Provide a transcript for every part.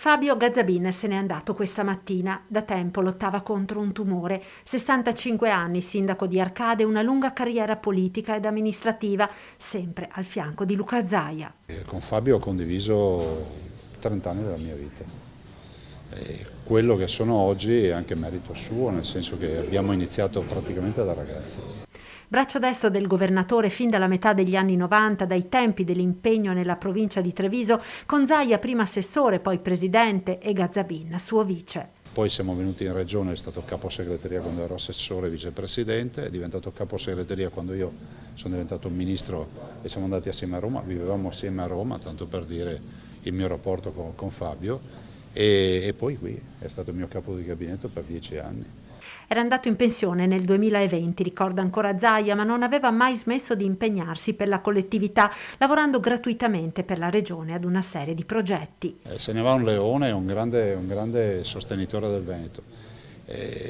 Fabio Gazzabin se n'è andato questa mattina. Da tempo lottava contro un tumore. 65 anni, sindaco di Arcade, una lunga carriera politica ed amministrativa, sempre al fianco di Luca Zaia. Con Fabio ho condiviso 30 anni della mia vita. E quello che sono oggi è anche merito suo, nel senso che abbiamo iniziato praticamente da ragazzi. Braccio destro del governatore fin dalla metà degli anni 90, dai tempi dell'impegno nella provincia di Treviso, con Zaia prima assessore, poi presidente e Gazzabin suo vice. Poi siamo venuti in regione, è stato capo segreteria quando ero assessore e vicepresidente, è diventato capo segreteria quando io sono diventato ministro e siamo andati assieme a Roma, vivevamo assieme a Roma, tanto per dire il mio rapporto con Fabio, e poi qui è stato il mio capo di gabinetto per 10 anni. Era andato in pensione nel 2020, ricorda ancora Zaia, ma non aveva mai smesso di impegnarsi per la collettività, lavorando gratuitamente per la regione ad una serie di progetti. Se ne va un leone, è un grande sostenitore del Veneto.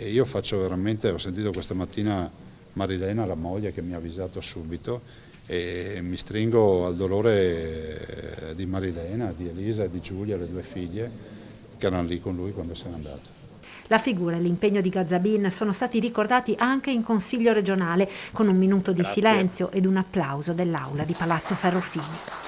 Io faccio veramente, ho sentito questa mattina Marilena, la moglie, che mi ha avvisato subito, e mi stringo al dolore di Marilena, di Elisa e di Giulia, le due figlie, che erano lì con lui quando se n'è andato. La figura e l'impegno di Gazzabin sono stati ricordati anche in Consiglio regionale con un minuto di silenzio ed un applauso dell'aula di Palazzo Ferrofini.